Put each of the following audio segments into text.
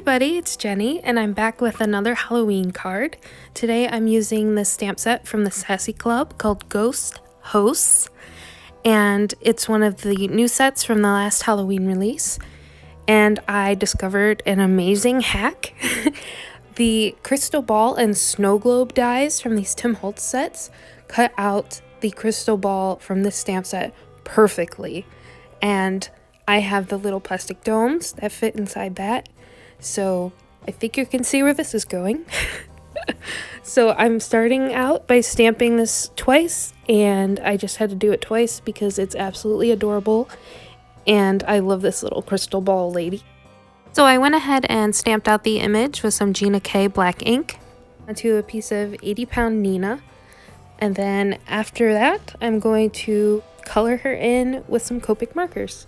everybody, it's Jenny, and I'm back with another Halloween card. Today I'm using this stamp set from the Sassy Club called Ghost Hosts, and it's one of the new sets from the last Halloween release. And I discovered an amazing hack. The crystal ball and snow globe dies from these Tim Holtz sets cut out the crystal ball from this stamp set perfectly. And I have the little plastic domes that fit inside that. So I think you can see where this is going. So I'm starting out by stamping this twice, and I just had to do it twice because it's absolutely adorable. And I love this little crystal ball lady. So I went ahead and stamped out the image with some Gina K black ink onto a piece of 80-pound Nina. And then after that, I'm going to color her in with some Copic markers.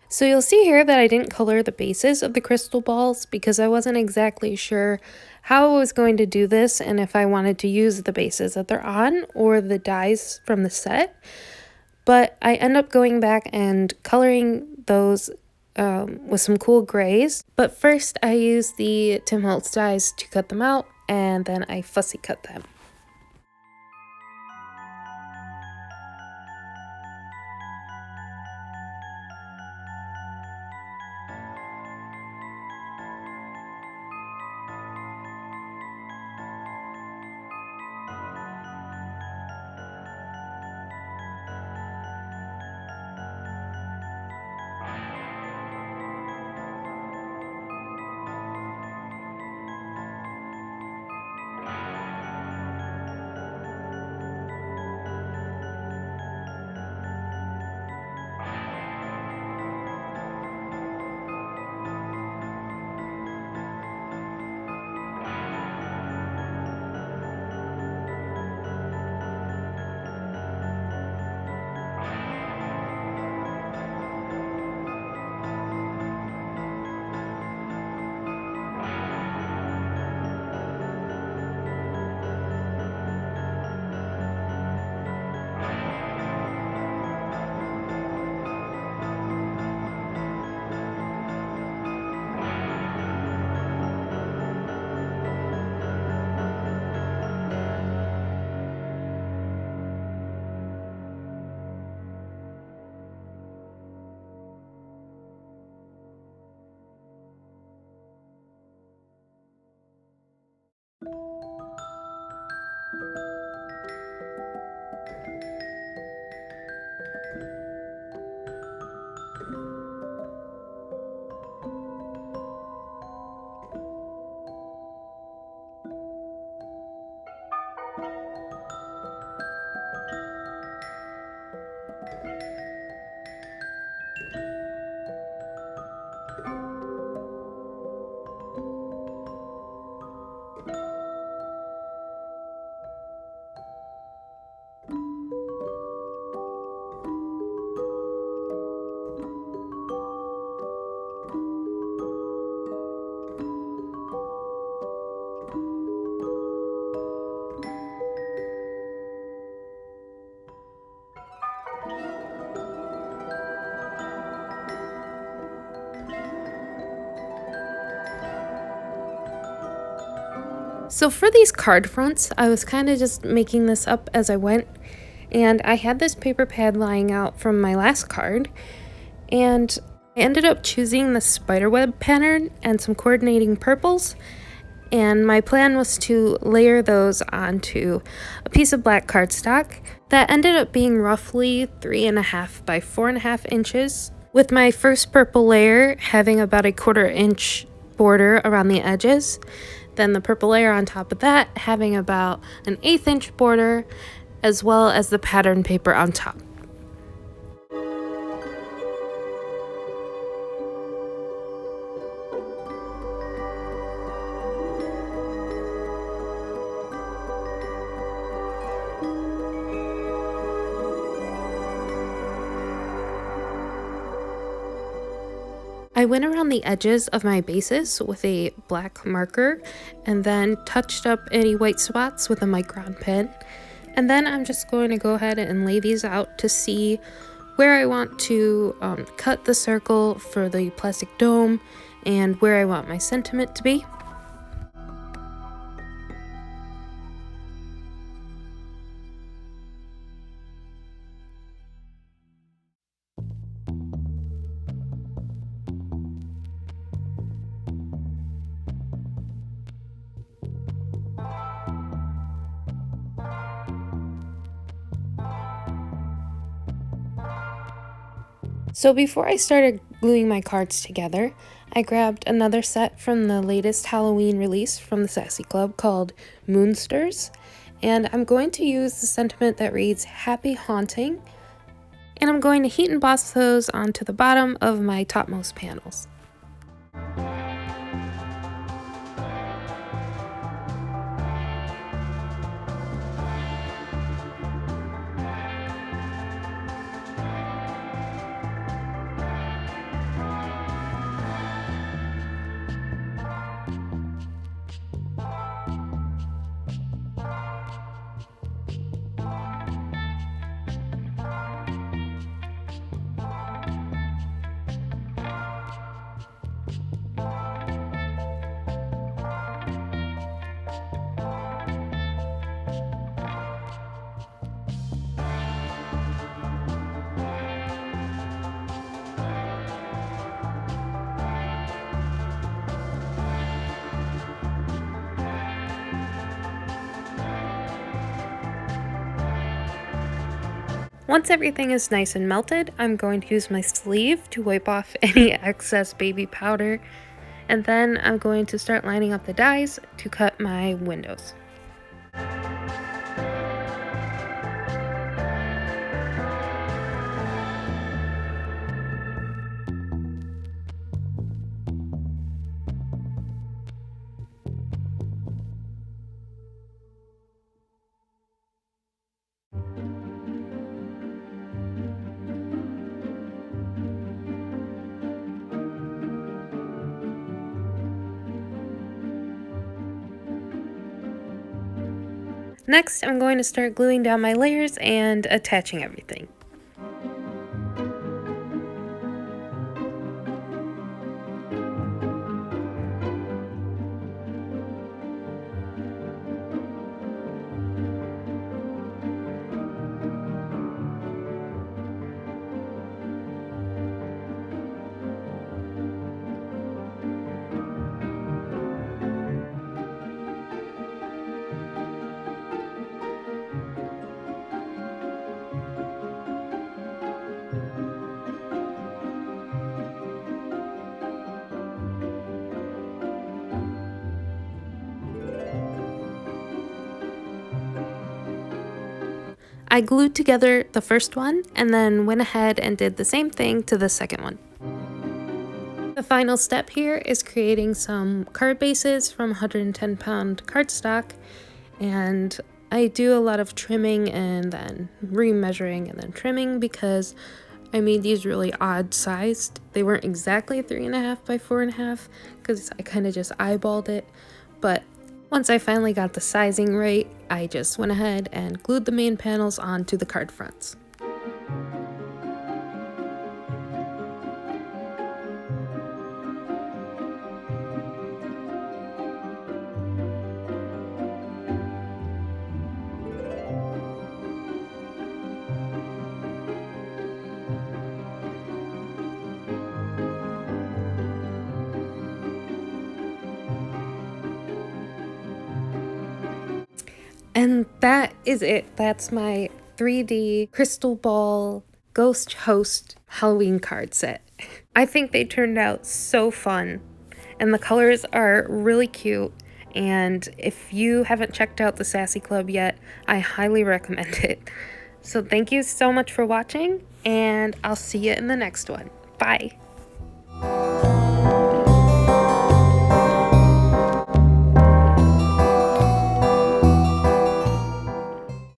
So you'll see here that I didn't color the bases of the crystal balls because I wasn't exactly sure how I was going to do this and if I wanted to use the bases that they're on or the dies from the set. But I end up going back and coloring those with some cool grays. But first I use the Tim Holtz dies to cut them out, and then I fussy cut them. So for these card fronts, I was kind of just making this up as I went, and I had this paper pad lying out from my last card, and I ended up choosing the spiderweb pattern and some coordinating purples, and my plan was to layer those onto a piece of black cardstock that ended up being roughly 3.5 by 4.5 inches, with my first purple layer having about a 1/4 inch border around the edges, then the purple layer on top of that having about an 1/8 inch border, as well as the pattern paper on top. I went around the edges of my bases with a black marker and then touched up any white spots with a micron pen. And then I'm just going to go ahead and lay these out to see where I want to cut the circle for the plastic dome and where I want my sentiment to be. So before I started gluing my cards together, I grabbed another set from the latest Halloween release from the Sassy Club called Moonsters, and I'm going to use the sentiment that reads Happy Haunting, and I'm going to heat emboss those onto the bottom of my topmost panels. Once everything is nice and melted, I'm going to use my sleeve to wipe off any excess baby powder, and then I'm going to start lining up the dies to cut my windows. Next, I'm going to start gluing down my layers and attaching everything. I glued together the first one and then went ahead and did the same thing to the second one. The final step here is creating some card bases from 110-pound cardstock, and I do a lot of trimming and then remeasuring and then trimming because I made these really odd sized. They weren't exactly 3.5 by 4.5 because I kind of just eyeballed it, but once I finally got the sizing right, I just went ahead and glued the main panels onto the card fronts. And that is it. That's my 3D crystal ball ghost host Halloween card set. I think they turned out so fun, and the colors are really cute. And if you haven't checked out the Sassy Club yet, I highly recommend it. So thank you so much for watching, and I'll see you in the next one. Bye.